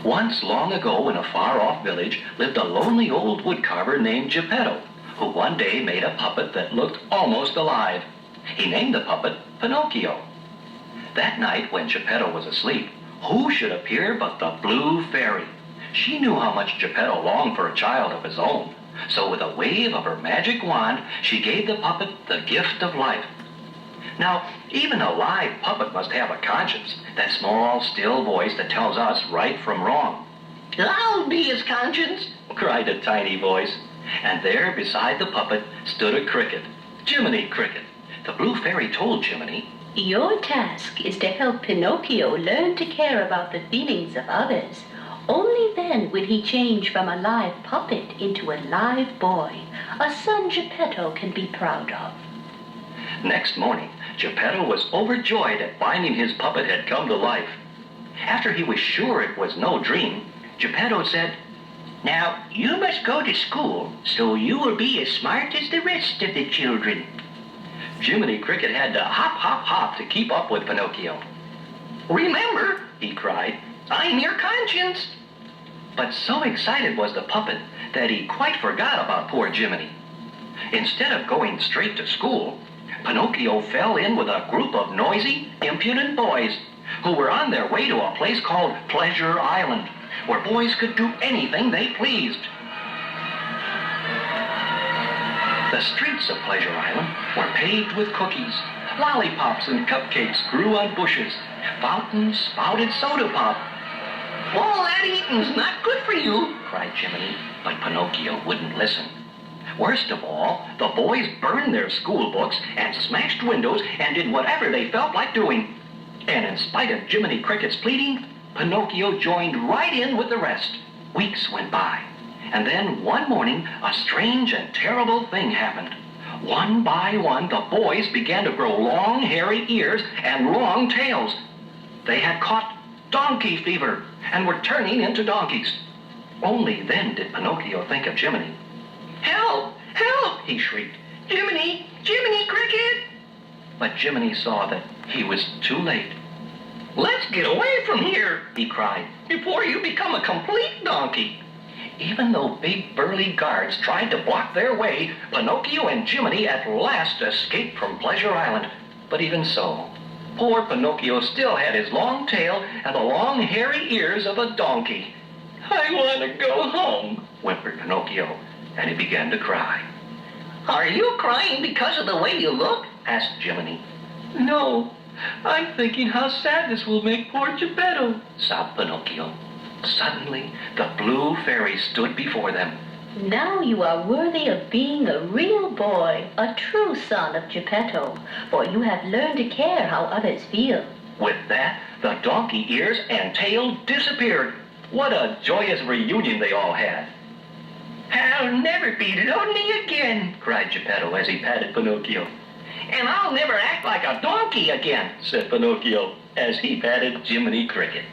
Once long ago in a far-off village lived a lonely old woodcarver named Geppetto, who one day made a puppet that looked almost alive. He named the puppet Pinocchio. That night when Geppetto was asleep, who should appear but the Blue Fairy? She knew how much Geppetto longed for a child of his own, so with a wave of her magic wand, she gave the puppet the gift of life. Now, even a live puppet must have a conscience, that small, still voice that tells us right from wrong. I'll be his conscience, cried a tiny voice. And there, beside the puppet, stood a cricket, Jiminy Cricket. The Blue Fairy told Jiminy, "Your task is to help Pinocchio learn to care about the feelings of others. Only then will he change from a live puppet into a live boy, a son Geppetto can be proud of." Next morning, Geppetto was overjoyed at finding his puppet had come to life. After he was sure it was no dream, Geppetto said, "Now, you must go to school, so you will be as smart as the rest of the children." Jiminy Cricket had to hop, hop, hop to keep up with Pinocchio. "Remember," he cried, "I'm your conscience." but so excited was the puppet that he quite forgot about poor Jiminy. Instead of going straight to school, Pinocchio fell in with a group of noisy, impudent boys who were on their way to a place called Pleasure Island, where boys could do anything they pleased. The streets of Pleasure Island were paved with cookies. Lollipops and cupcakes grew on bushes. Fountains spouted soda pop. "All that eating's not good for you," cried Jiminy, but Pinocchio wouldn't listen. Worst of all, the boys burned their school books and smashed windows and did whatever they felt like doing. And in spite of Jiminy Cricket's pleading, Pinocchio joined right in with the rest. Weeks went by, and then one morning a strange and terrible thing happened. One by one, the boys began to grow long, hairy ears and long tails. They had caught donkey fever and were turning into donkeys. Only then did Pinocchio think of Jiminy. "Help! Help!" he shrieked. "Jiminy! Jiminy Cricket!" But Jiminy saw that he was too late. "Let's get away from here," he cried, "before you become a complete donkey." Even though big burly guards tried to block their way, Pinocchio and Jiminy at last escaped from Pleasure Island. But even so, poor Pinocchio still had his long tail and the long hairy ears of a donkey. "I want to go home," whimpered Pinocchio, and he began to cry. "Are you crying because of the way you look?" asked Jiminy. "No, I'm thinking how sad this will make poor Geppetto," sobbed Pinocchio. Suddenly, the Blue Fairy stood before them. "Now you are worthy of being a real boy, a true son of Geppetto, for you have learned to care how others feel." With that, the donkey ears and tail disappeared. What a joyous reunion they all had. "I'll never be lonely again," cried Geppetto as he patted Pinocchio. "and I'll never act like a donkey again," said Pinocchio as he patted Jiminy Cricket.